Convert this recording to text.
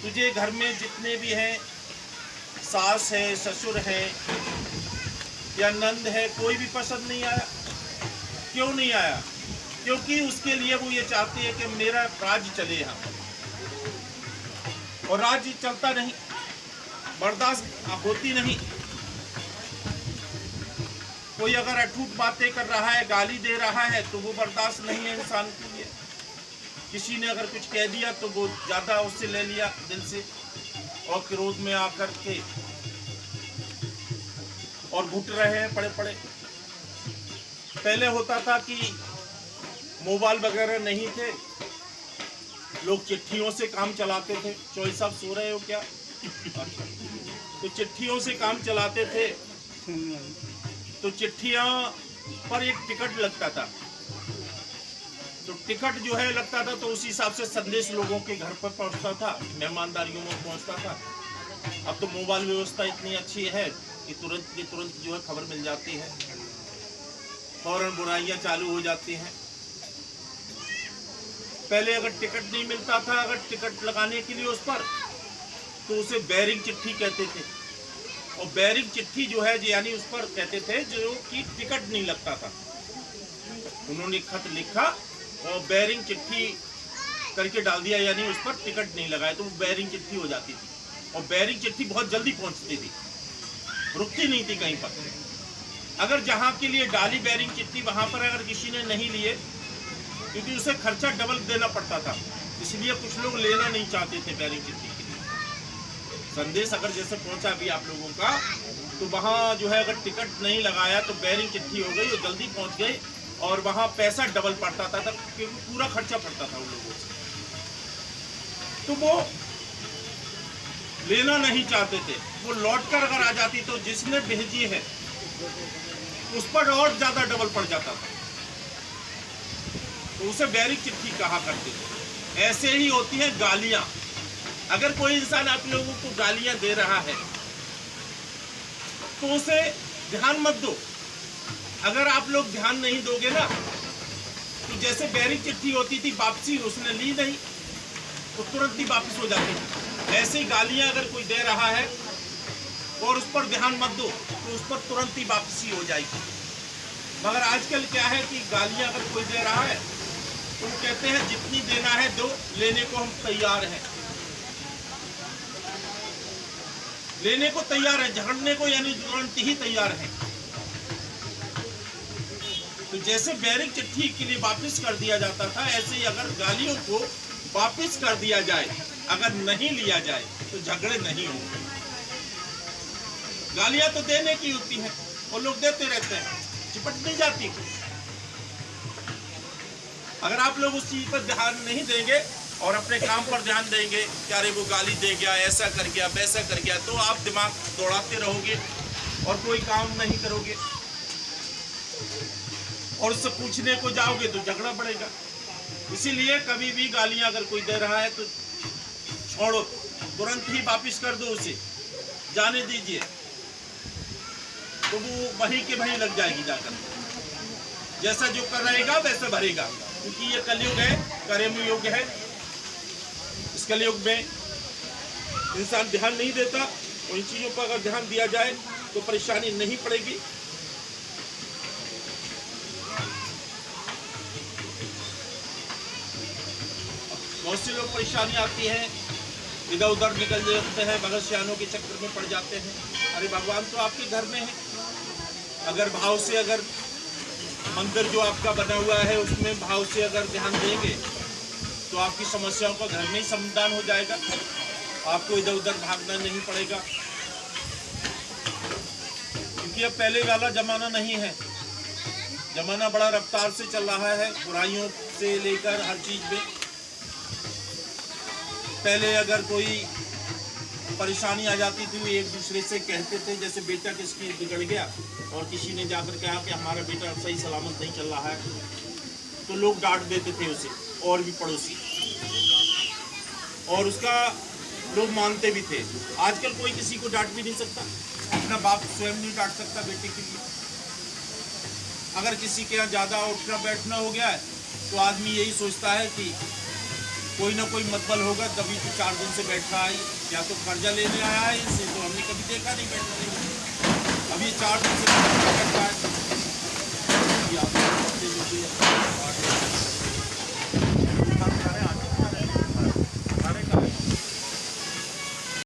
तुझे घर में जितने भी हैं, सास है, ससुर है या नंद है, कोई भी पसंद नहीं आया। क्यों नहीं आया? क्योंकि उसके लिए वो ये चाहती है कि मेरा राज्य चले यहाँ पर, और राज्य चलता नहीं, बर्दाश्त होती नहीं। कोई अगर अटूट बातें कर रहा है, गाली दे रहा है, तो वो बर्दाश्त नहीं है इंसान के लिए। किसी ने अगर कुछ कह दिया तो वो ज़्यादा उससे ले लिया दिल से, और क्रोध में आकर के और घुट रहे हैं पड़े पड़े। पहले होता था कि मोबाइल वगैरह नहीं थे, लोग चिट्ठियों से काम चलाते थे। चौधरी साहब सो रहे हो क्या? तो चिट्ठियों से काम चलाते थे। तो चिट्ठियां पर एक टिकट लगता था, तो टिकट जो है लगता था, तो उसी हिसाब से संदेश लोगों के घर पर पहुंचता था, मेहमानदारियों में पहुंचता था। अब तो मोबाइल व्यवस्था इतनी अच्छी है कि तुरंत की तुरंत जो है खबर मिल जाती है, फौरन बुराइयां चालू हो जाती हैं। पहले अगर टिकट नहीं मिलता था, अगर टिकट लगाने के लिए उस पर, तो उसे बैरिंग चिट्ठी कहते थे। और बैरिंग चिट्ठी जो है यानी उस पर कहते थे जो कि टिकट नहीं लगता था। उन्होंने खत लिखा और बैरिंग चिट्ठी करके डाल दिया, यानी उस पर टिकट नहीं लगाया, तो वो बैरिंग चिट्ठी हो जाती थी। और बैरिंग चिट्ठी बहुत जल्दी पहुंचती थी, रुकती नहीं थी कहीं पर। अगर जहां के लिए डाली बैरिंग चिट्ठी, वहां पर अगर किसी ने नहीं लिए, क्योंकि उसे खर्चा डबल देना पड़ता था, इसलिए कुछ लोग लेना नहीं चाहते थे बैरिंग चिट्ठी के लिए। संदेश अगर जैसे पहुंचा भी आप लोगों का, तो वहां जो है अगर टिकट नहीं लगाया तो बैरिंग चिट्ठी हो गई और जल्दी पहुंच गई, और वहां पैसा डबल पड़ता था, क्योंकि पूरा खर्चा पड़ता था उन लोगों से। तो वो लेना नहीं चाहते थे। वो लौट कर अगर आ जाती तो जिसने भेजी है उस पर और ज्यादा डबल पड़ जाता था, तो उसे बैरिंग चिट्ठी कहा करते थे। ऐसे ही होती है गालियां। अगर कोई इंसान आप लोगों को गालियां दे रहा है तो उसे ध्यान मत दो। अगर आप लोग ध्यान नहीं दोगे ना, तो जैसे बैरिंग चिट्ठी होती थी, वापसी उसने ली नहीं तो तुरंत ही वापस हो जाती थी। ऐसे ही गालियां अगर कोई दे रहा है और उस पर ध्यान मत दो, तो उस पर तुरंत ही वापसी हो जाएगी। मगर आजकल क्या है कि गालियां अगर कोई दे रहा है तो वो कहते हैं जितनी देना है दो, लेने को हम तैयार हैं। लेने को तैयार है, झगड़ने को यानी तुरंत ही तैयार है। तो जैसे बैरिंग चिट्ठी के लिए वापस कर दिया जाता था, ऐसे ही अगर गालियों को वापस कर दिया जाए, अगर नहीं लिया जाए, तो झगड़े नहीं होंगे। गालियां तो देने की होती हैं और लोग देते रहते हैं, चिपट नहीं जाती। अगर आप लोग उस चीज पर ध्यान नहीं देंगे और अपने काम पर ध्यान देंगे कि अरे वो गाली दे गया, ऐसा कर गया, वैसा कर गया, तो आप दिमाग दौड़ाते रहोगे और कोई काम नहीं करोगे, और उससे पूछने को जाओगे तो झगड़ा बढ़ेगा। इसीलिए कभी भी गालियां अगर कोई दे रहा है तो छोड़ो, तुरंत ही वापिस कर दो, उसे जाने दीजिए, तो वो वहीं के वहीं लग जाएगी जाकर। जैसा जो कर रहेगा वैसे भरेगा, क्योंकि ये कलयुग है, कर्म युग है। इस कलयुग में इंसान ध्यान नहीं देता, और इन चीजों पर अगर ध्यान दिया जाए तो परेशानी नहीं पड़ेगी। बहुत से लोग परेशानी आती है, इधर उधर निकल जाते हैं, भगत सियानों के चक्कर में पड़ जाते हैं। अरे भगवान तो आपके घर में है। अगर भाव से, अगर मंदिर जो आपका बना हुआ है उसमें भाव से अगर ध्यान देंगे तो आपकी समस्याओं का घर में ही समाधान हो जाएगा, आपको इधर उधर भागना नहीं पड़ेगा। क्योंकि अब पहले वाला जमाना नहीं है, जमाना बड़ा रफ्तार से चल रहा है, बुराइयों से लेकर हर चीज में। पहले अगर कोई परेशानी आ जाती थी, वो एक दूसरे से कहते थे, जैसे बेटा किसकी बिगड़ गया और किसी ने जाकर कहा कि हमारा बेटा सही सलामत नहीं चल रहा है, तो लोग डांट देते थे उसे, और भी पड़ोसी, और उसका लोग मानते भी थे। आजकल कोई किसी को डांट भी नहीं सकता, अपना बाप स्वयं नहीं डांट सकता बेटे के लिए। अगर किसी के यहाँ ज़्यादा उठना बैठना हो गया है तो आदमी यही सोचता है कि कोई ना कोई मतबल होगा, तभी तो 4 दिन से बैठा है। या तो कर्जा लेने आया है, इसे तो हमने कभी देखा नहीं बैठने में। अभी 4 दिन से बैठा है।